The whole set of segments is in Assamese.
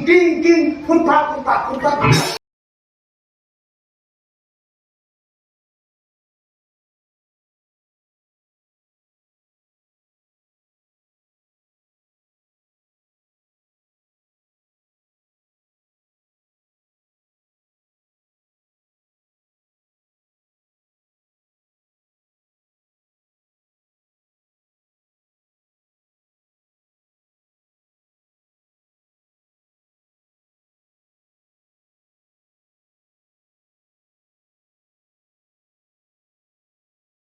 টিং ফুটফাট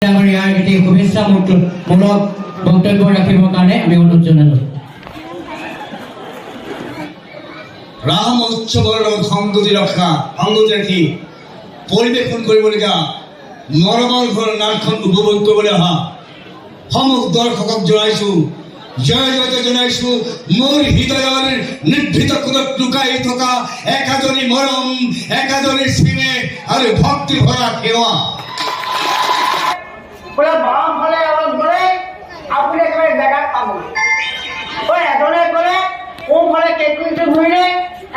আমাৰ ইয়াৰ এটি শুভেচ্ছা মূলক বক্তব্য ৰাখিবৰ কাৰণে আমি অনুৰোধ জনালোঁ। ৰাম উৎসৱৰ সংগতি ৰাখি পৰিৱেশন কৰিবলগীয়া মৰমৰ ঘৰ নাটখন উপভোগ কৰিবলৈ অহা সমগ্ৰ দৰ্শকক জনাইছোঁ জয় জনাইছোঁ মোৰ হৃদয়ৰ নিৰ্ভীত কোণত লুকাই থকা একাজনী মৰম, একাজনী স্নেহ আৰু ভক্তি ভৰা সেৱা। বোলে মৰম হ'লে অলপ গ'লে আপুনি একেবাৰে জেগাত পাবগৈ। এজনে গ'লে কোনফালে কেঁকুৰিটো ঘূৰিলে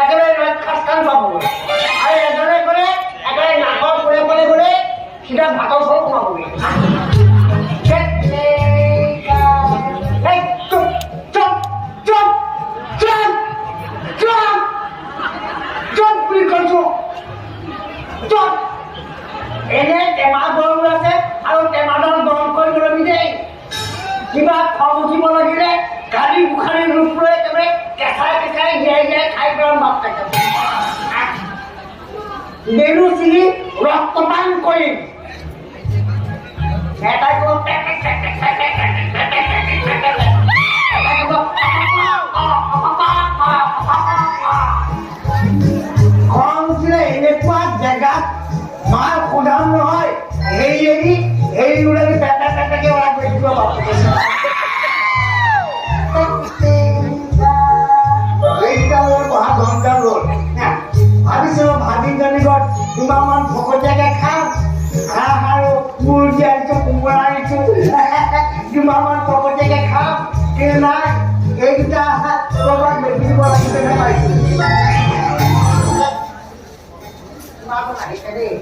একেবাৰে খাস্তান পাবগৈ, আৰু এজনে গ'লে একেবাৰে নাকৰ ফুলে ফুলে গ'লে সিধা ভাতৰ ওচৰত সোমাবগৈ। এনে টেমা গৰম আছে আৰু টেমাডাল গৰম কৰি নলবি দেই। কিবা খং উঠিব লাগিলে গাড়ী বুখাৰী ৰূপ লৈ একেবাৰে কেঁচাই জীয়াই খাই গৰম ভাত থাকে। নেৰু চিঙি ৰক্তপান কৰিম। এটাই ক'ব খং উঠিলে এনেকুৱা জেগাত মাৰ সোধান নহয়, হেৰি ওলাবি পেটাকে ওলাই কৰি দিব বহা ঘণ্টা ৰ'ল। ভাবিছিলোঁ ভাগিনজনী ঘৰত দুমাহমান ভকতীয়াকৈ খাম, হাঁহ আৰু মুৰ্গী আনিছোঁ, কোমোৰা আনিছোঁ, দুমাহমান ভকতীয়াকৈ খাম, কিন্তু নাই এই দুটা ক'ৰবাত বেছি দিব লাগিবলৈ পাইছোঁ। তোমাকো আহিছে দেই।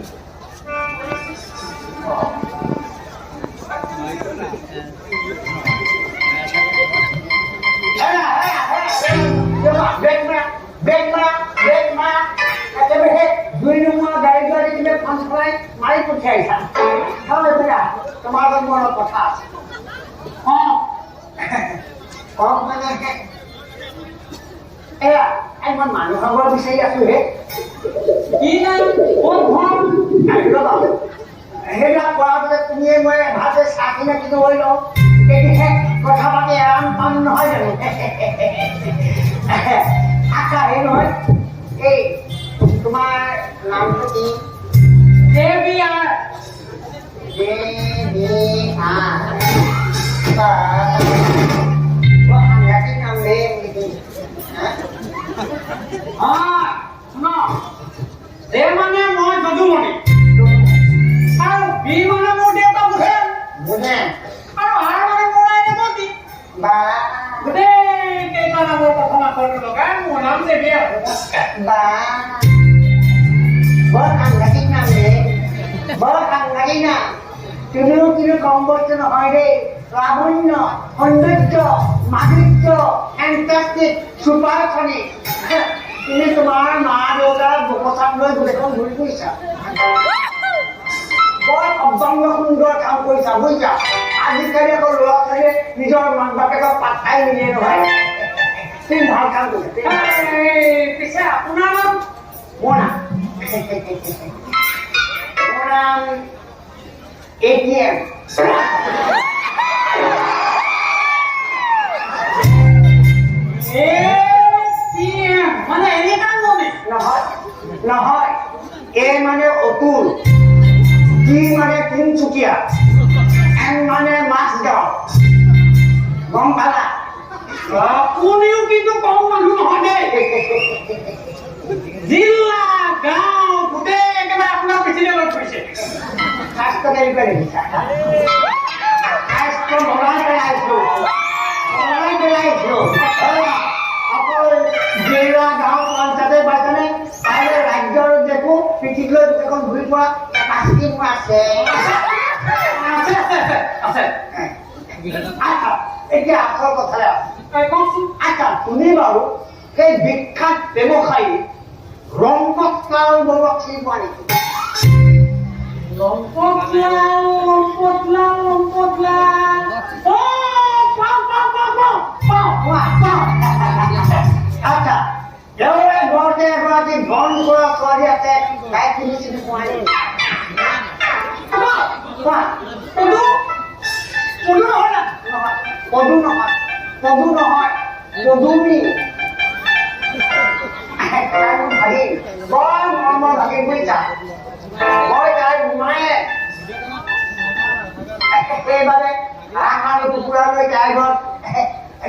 দুই নম্বৰ গাড়ী তুমি ফাঁচ পেলাই মাৰি পঠিয়াইছা। তোমাৰ লগত মোৰ কথা আছে। কম মানে এয়া মই মানুহ খাব বিচাৰি আছো হে। সেইবিলাক কৰা পিছত তুমিয়ে মই ভাতে চাহখিনি কিন্তু হৈ লওঁ, তেতিয়াহে কথা পাতি আৰাম পাম নহয় জানো? আচ্ছা সেই নহয়, এই তোমাৰ নামটো কি? দেৱীয়াৰ। সাংঘাতিক নাম দেই নেকি? শুন, দে মানে মই যদুমণি আৰু বি মানে মোৰ দেউতা বুধে আৰু আৰ মানে মোৰ আইদেৱতী। বা গোটেই কেইটা নামৰ প্ৰথম আখৰটো লগাই মোৰ নাম দেৱী আৰু। বা বৰ সাংঘাতিক নাম দেই, বৰ সাংঘাতিক নাম। তুমিও কিন্তু কম বস্তু নহয় দেই। লাৱণ্য, সৌন্দৰ্য, মাধুৰ্য, ফেণ্টাষ্টিক, চুপাৰছনিক। তুমি তোমাৰ মা দেউতাৰ বকচাত লৈ গোটেইখন ঘূৰি ফুৰিছা। বৰ অভংগ সুন্দৰ কাম কৰিছা বুজিছা। আজিকালি আকৌ ল'ৰা ছোৱালীয়ে নিজৰ মাক বাপেকক পাঠাই নিদিয়ে নহয়। তুমি ভাল কাম কৰিছা। পিছে আপোনাৰ নাম? মোৰ নাম ATM। মানে এনে কাম নহয়, এ মানে অতুল, টি মানে তিনচুকীয়া, এন মানে মাছগাঁও। গম পালা? আপুনিও কিন্তু কম মানুহ নহয় দেই। জিলা গাঁও গোটেই একেবাৰে আপোনাৰ প্ৰেচিডেণ্টত কৈছে। স্বাস্থ্য কেনেকুৱা দেখিছা? স্বাস্থ্য বনাই পেলাইছো। অকল জিলা গাঁও পৰা কেপাচিটি মোৰ আছে আছে এতিয়া আচল কথালৈ কওকচোন আচ্ছা তুমি বাৰু সেই বিখ্যাত ব্যৱসায়ী ৰংপতলাল বৰুৱাক চিনি পোৱা নেকি আচ্ছা তেওঁৰে ঘৰতে এগৰাকী বন কৰা ছোৱালী আছে তাই তুমি চিনি পোৱা নেকি পদু নহয় পদুমী ভাগিন বৰ মৰমৰ ভাগিন বুজিছা মই তাইৰ মোমায়ে সেইবাবে হাঁহ আৰু কুকুৰা লৈ তাইৰ ঘৰত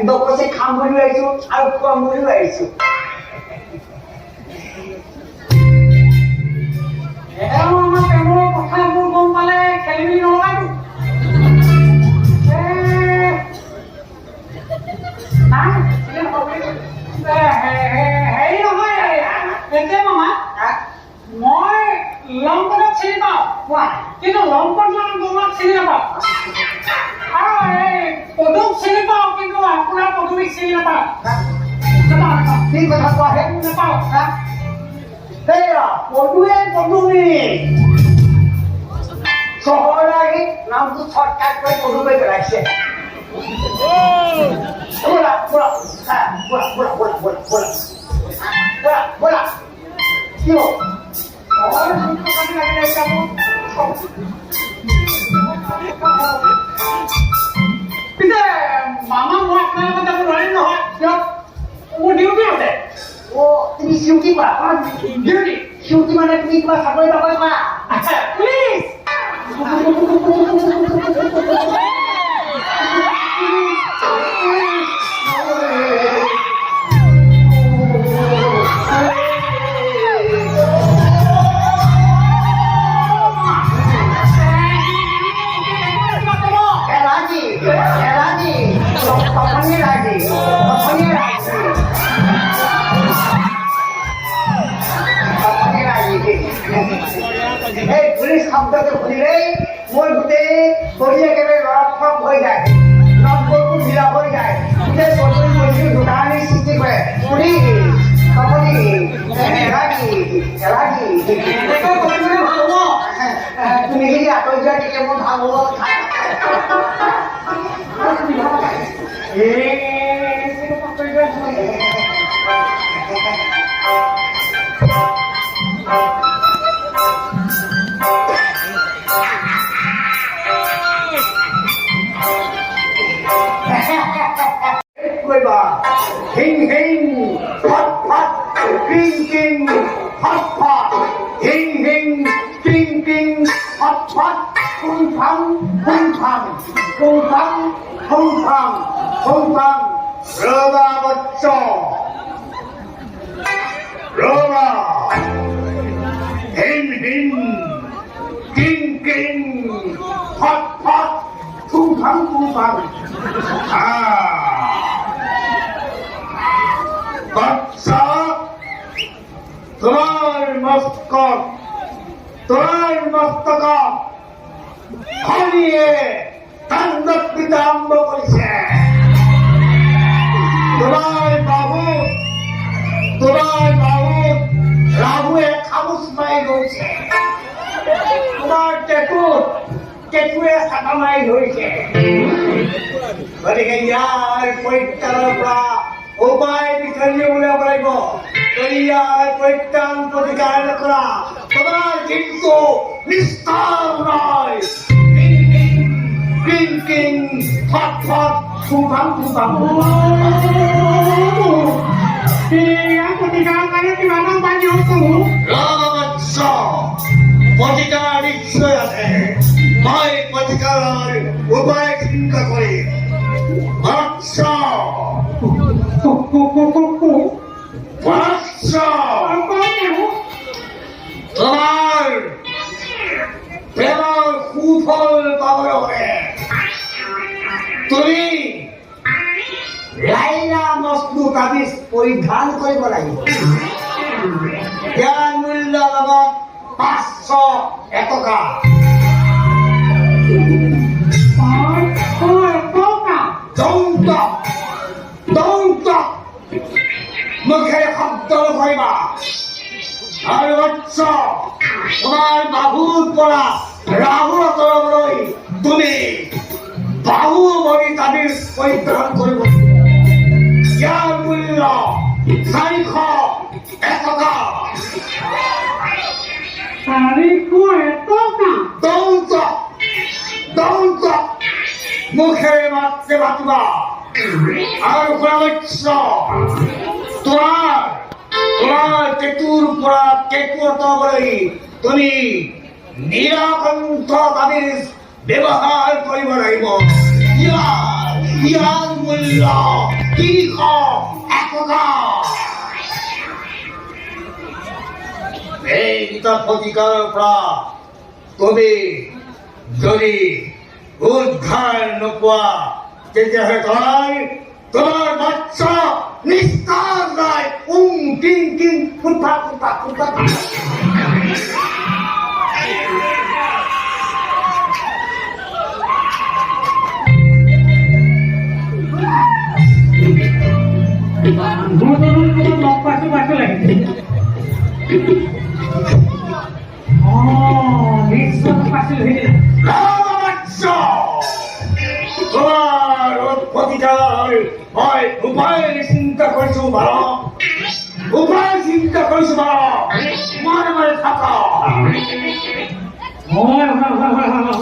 দকচি খাম বুলি আহিছো আৰু খুৱাম বুলিও আহিছো আমাৰ প্ৰেমৰ কথাবোৰ গম পালে খেলি মেলি নলগাইতো হেৰি নহয় এতিয়া মামা মই লংপটক চিনি পাওঁ কিন্তু লংপটলাল বৰুৱাক চিনি নাপাওঁ আৰু এই পদুক চিনি পাওঁ কিন্তু আপোনাৰ পদুমীক চিনি নাপাওঁ কি কথা কোৱা সেই নাপাওঁ সেয়া পদুৱে পদুমী চহৰলৈ আহি নামটো চৰ্টকাট কৰি পদু কৰি পেলাইছে bola yo Pita mama mau apa yang kita mulai noh ya mau duty ada oh ini duty pak duty mana duty pak sampai berapa pak please police শব্দটো শুনিলেই মোৰ গোটেই কৰি একেবাৰে ৰক্ষক হৈ যায় নম্বৰটো ঢিলা হৈ যায় গোটেই পদুমী মন্দিৰ দোকানী সৃষ্টি কৰে পুলিচ তুমি যদি আঁতৰি যোৱা তেতিয়া মোৰ ভাল হ'ব Hing hing, hot hot, king king, hot hot, hing hing, king king, hot hot, pum pum, pum pum, pum pum, pum pum, pum pum, Roma bocco, Roma, hing hing, king king, hot hot, pum pum, pum pum, বাচ্চা তোমার মস্তক হারিয়ে তাণ্ডব দিতে আরম্ভ করেছে তোমার বাবু রাহুয়ে খামুচ মারি ধরছে তোমার কেতুয়ে ছাটা মারি ধরেছে গতিকে ইয়াৰ পৰিত্ৰাণৰ পৰা উপায় বিচাৰিয়ে উলিয়াব লাগিব ইয়াৰ পৰিত্ৰাণ প্ৰতিকাৰ নকৰা তোমাৰ কিন্তু নিস্তাৰ নাই কিং কিং ফট ফট ফুভাং ফুভাং প্ৰতিকাৰ কাৰণে কিমান পানী হৈছো ৰামবৎস প্ৰতিকাৰ নিশ্চয় আছে মই প্ৰতিকাৰৰ উপায় চিন্তা কৰি বৎস তোমাৰ প্ৰেমৰ সুফল পাবৰ বাবে তুমি লাইলা মজনু তাবিজ পৰিধান কৰিব লাগিব জ্ঞান মূল্য লগত 500 টকা। 500 টকা। দন্ত মুখেৰে শব্দ নকৰিবা। আৰু বৎস তোমাৰ বাহুৰ পৰা ৰাহু আঁতৰাবলৈ তুমি বাহু ভৰি দাবীৰ পৰিত্ৰাণ কৰিব। ইয়াৰ মূল্য 400 টকা। 400 টকা। দন্ত মুখেৰে মাতে মাতিবা। আৰু বৎস তোমাৰ কেতুৰ পৰা কেতু আঁতৰাবলৈ তুমি নিৰাকণ্ঠ দাবীৰ ব্যৱহাৰ কৰিব লাগিব। ইয়াৰ মূল্য 300 টকা। এইকেইটা প্ৰতিকাৰৰ পৰা তুমি যদি উদ্ধাৰ নোপোৱা তেতিয়াহে তোমাৰ বাচ্চা নিস্তাৰ যায়। টিং টিং ফুটা ফুটা ফুটা। লগ পাইছো লাগিছে। নিশ্চয় পাইছিলো। তোমাৰ প্ৰতিকাৰ মই উপায় চিন্তা কৰিছো বাৰু। মই থাকা।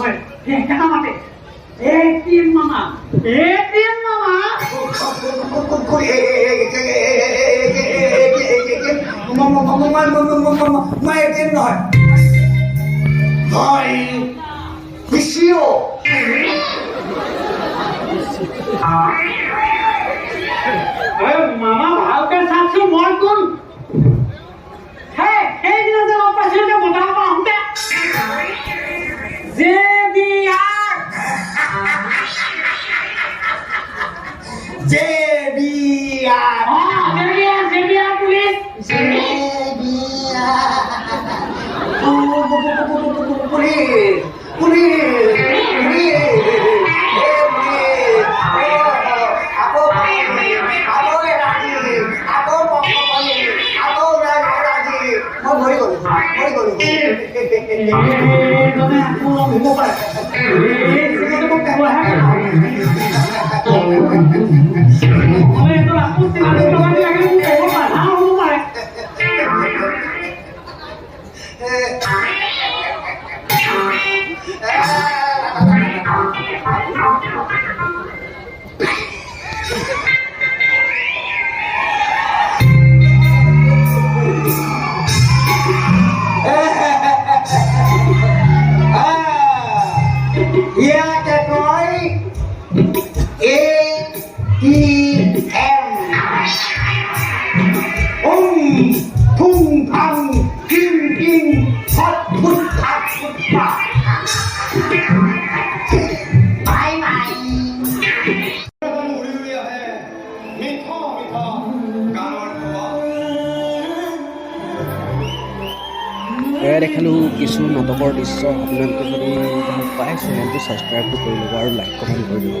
হয়। কেটা মাতে এটিএম মামা। মই এটিএম নহয়, মই পিচিও। মামা ভালকে চাকছো। মই কোন সেইদিনা যে লগ পাইছিলো যে বজাৰ পৰা আহোঁতে দেখালোঁ কিছু নাটকৰ দৃশ্য। আপোনালোকে যদি ভাল পায় চেনেলটো ছাবস্ক্ৰাইবটো কৰি ল'ব আৰু লাইক কমেণ্ট কৰি দিব।